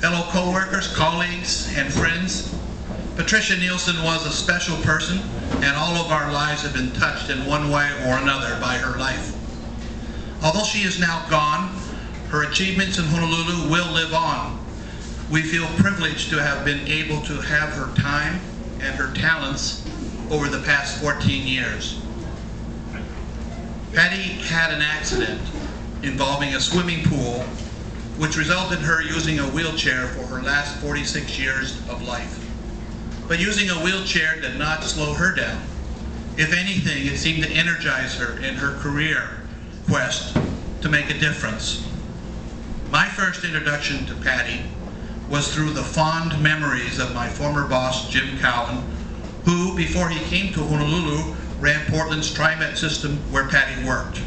Fellow co-workers, colleagues, and friends, Patricia Nielsen was a special person, and all of our lives have been touched in one way or another by her life. Although she is now gone, her achievements in Honolulu will live on. We feel privileged to have been able to have her time and her talents over the past 14 years. Patty had an accident involving a swimming pool, which resulted in her using a wheelchair for her last 46 years of life. But using a wheelchair did not slow her down. If anything, it seemed to energize her in her career quest to make a difference. My first introduction to Patty was through the fond memories of my former boss, Jim Cowan, who, before he came to Honolulu, ran Portland's TriMet system where Patty worked.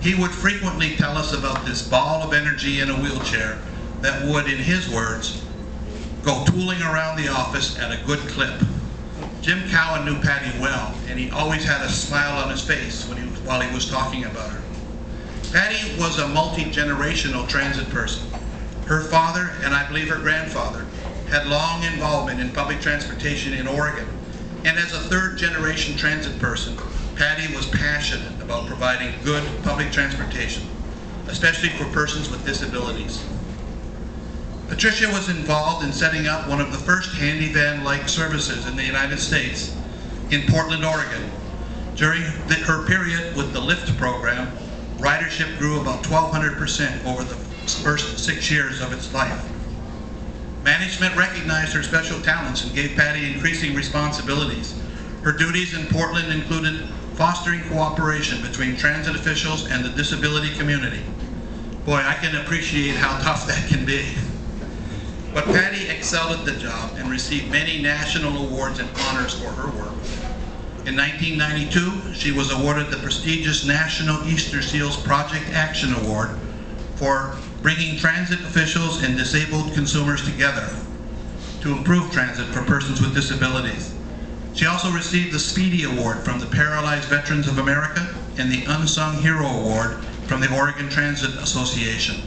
He would frequently tell us about this ball of energy in a wheelchair that would, in his words, go tooling around the office at a good clip. Jim Cowan knew Patty well, and he always had a smile on his face while he was talking about her. Patty was a multi-generational transit person. Her father, and I believe her grandfather, had long involvement in public transportation in Oregon. And as a third-generation transit person, Patty was passionate about providing good public transportation, especially for persons with disabilities. Patricia was involved in setting up one of the first handy van-like services in the United States in Portland, Oregon. During her period with the LIFT program, ridership grew about 1,200% over the first 6 years of its life. Management recognized her special talents and gave Patty increasing responsibilities. Her duties in Portland included fostering cooperation between transit officials and the disability community. Boy, I can appreciate how tough that can be. But Patty excelled at the job and received many national awards and honors for her work. In 1992, she was awarded the prestigious National Easter Seals Project Action Award for bringing transit officials and disabled consumers together to improve transit for persons with disabilities. She also received the Speedy Award from the Paralyzed Veterans of America and the Unsung Hero Award from the Oregon Transit Association.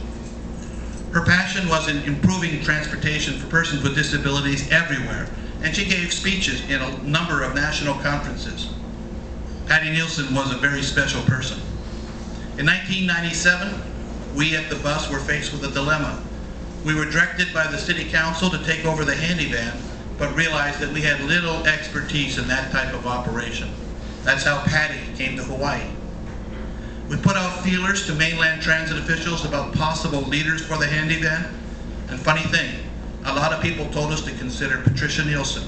Her passion was in improving transportation for persons with disabilities everywhere, and she gave speeches in a number of national conferences. Patty Nielsen was a very special person. In 1997, we at the bus were faced with a dilemma. We were directed by the City Council to take over the handy van, but realized that we had little expertise in that type of operation. That's how Patty came to Hawaii. We put out feelers to mainland transit officials about possible leaders for the handy van, and funny thing, a lot of people told us to consider Patricia Nielsen.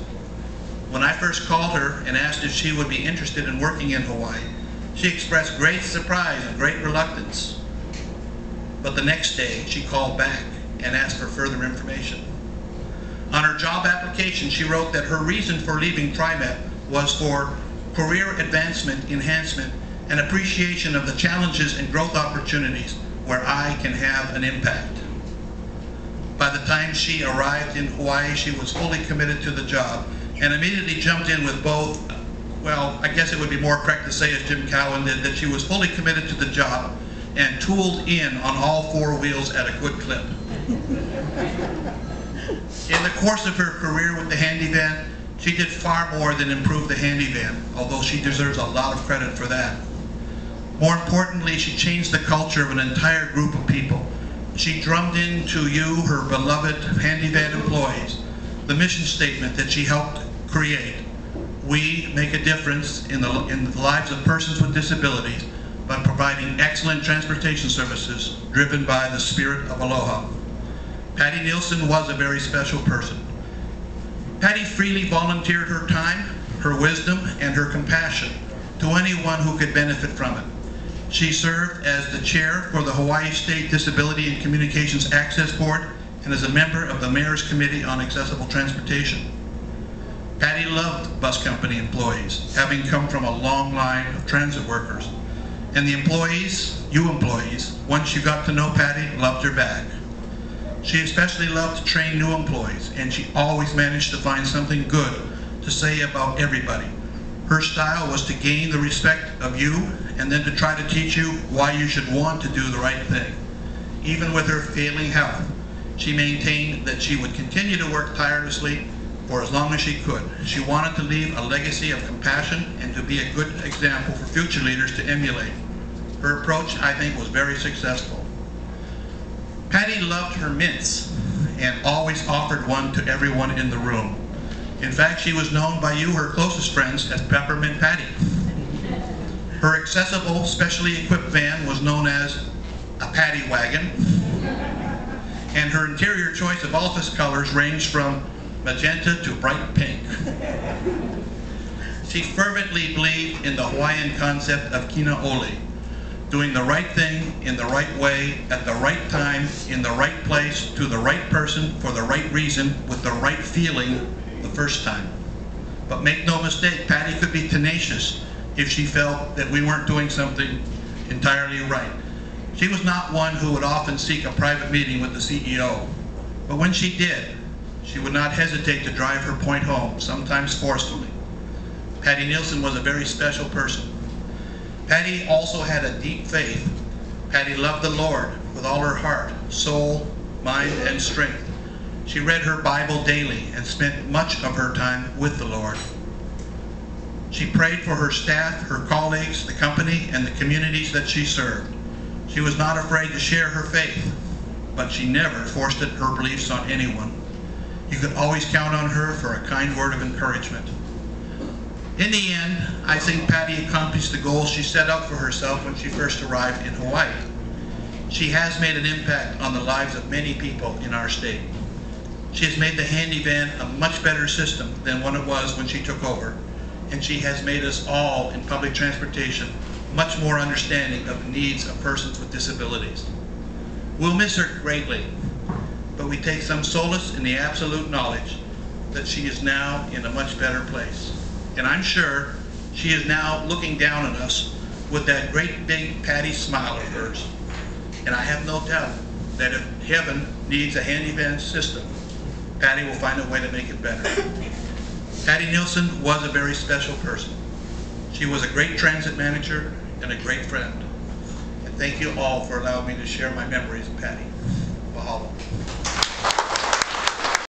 When I first called her and asked if she would be interested in working in Hawaii, she expressed great surprise and great reluctance. But the next day, she called back and asked for further information. On her job application, she wrote that her reason for leaving TriMet was for career advancement, enhancement, and appreciation of the challenges and growth opportunities where I can have an impact. By the time she arrived in Hawaii, she was fully committed to the job and immediately jumped in with both, well, I guess it would be more correct to say as Jim Cowan did, that she was fully committed to the job and tooled in on all four wheels at a good clip. In the course of her career with the handy van, she did far more than improve the handy van, although she deserves a lot of credit for that. More importantly, she changed the culture of an entire group of people. She drummed into you, her beloved handy van employees, the mission statement that she helped create. We make a difference in the lives of persons with disabilities by providing excellent transportation services driven by the spirit of aloha. Patty Nielsen was a very special person. Patty freely volunteered her time, her wisdom, and her compassion to anyone who could benefit from it. She served as the chair for the Hawaii State Disability and Communications Access Board and as a member of the Mayor's Committee on Accessible Transportation. Patty loved bus company employees, having come from a long line of transit workers. And the employees, you employees, once you got to know Patty, loved her back. She especially loved to train new employees, and she always managed to find something good to say about everybody. Her style was to gain the respect of you and then to try to teach you why you should want to do the right thing. Even with her failing health, She maintained that she would continue to work tirelessly for as long as she could. She wanted to leave a legacy of compassion and to be a good example for future leaders to emulate. Her approach, I think, was very successful. Patty loved her mints and always offered one to everyone in the room. In fact, she was known by you, her closest friends, as Peppermint Patty. Her accessible, specially equipped van was known as a Patty wagon, and her interior choice of office colors ranged from magenta to bright pink. She fervently believed in the Hawaiian concept of kinaole, doing the right thing in the right way, at the right time, in the right place, to the right person, for the right reason, with the right feeling the first time. But make no mistake, Patty could be tenacious if she felt that we weren't doing something entirely right. She was not one who would often seek a private meeting with the CEO, but when she did, she would not hesitate to drive her point home, sometimes forcefully. Patty Nielsen was a very special person. Patty also had a deep faith. Patty loved the Lord with all her heart, soul, mind, and strength. She read her Bible daily and spent much of her time with the Lord. She prayed for her staff, her colleagues, the company, and the communities that she served. She was not afraid to share her faith, but she never forced her beliefs on anyone. You could always count on her for a kind word of encouragement. In the end, I think Patty accomplished the goals she set out for herself when she first arrived in Hawaii. She has made an impact on the lives of many people in our state. She has made the handy van a much better system than what it was when she took over, and she has made us all in public transportation much more understanding of the needs of persons with disabilities. We'll miss her greatly, but we take some solace in the absolute knowledge that she is now in a much better place. And I'm sure she is now looking down on us with that great big Patty smile of hers. And I have no doubt that if heaven needs a handy van system, Patty will find a way to make it better. Patty Nielsen was a very special person. She was a great transit manager and a great friend. And thank you all for allowing me to share my memories of Patty. Mahalo.